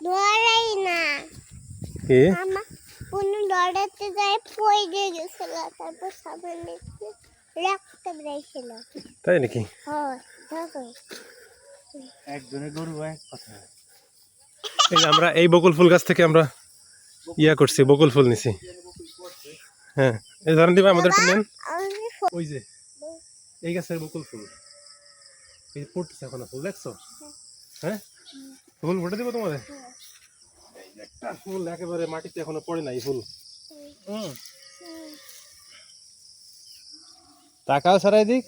ডরাই না কি আমার কোনো ডরাতে যায় পড়ে গেছিল তারপর সামনে রক্ত বেরিয়েছিল তাই নাকি? হ্যাঁ দেখো একজনের গরু এক কথা। এই যে আমরা এই বকুল ফুল গাছ থেকে আমরা ইয়া করছি, বকুল ফুল নিছি। হ্যাঁ, এই ধরেন দিবা আমাদের একটু নেন। ওই যে এই গাছের বকুল ফুল এই পড়তেছে এখন ফুল দেখছো? হ্যাঁ, ফুল ফুটে দিব তোমাদের। এই যে একটা ফুল একেবারে মাটিতে এখনো পড়ে নাই ফুল। তাকাও সারাই দিক।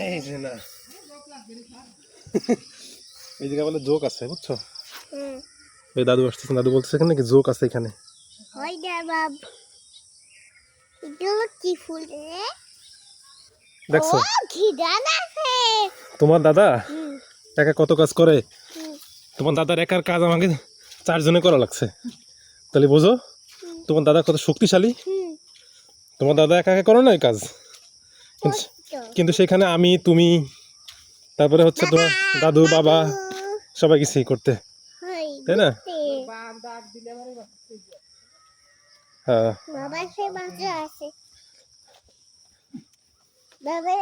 এই যে না, এই জায়গা বলে জোক আছে বুঝছো? এই দাদু আসতেছে, দাদু বলতেছে এখানে নাকি জোক আছে এখানে। হয় না বাব এগুলো কি ফুল রে? দেখছো ও ঘিডান আছে তোমার দাদা একা কত কাজ করে। তোমার দাদার একার কাজ আমাকে 4 জনে করা লাগছে, তাহলে বোঝো তোমার দাদা কত শক্তিশালী। তোমার দাদা একা একা করো না এই কাজ, কিন্তু সেখানে আমি তুমি তারপরে হচ্ছে তোমার দাদু বাবা সবাই গেছি করতে, তাই না? হ্যাঁ বাবা সে বাচ্চা আছে বাবা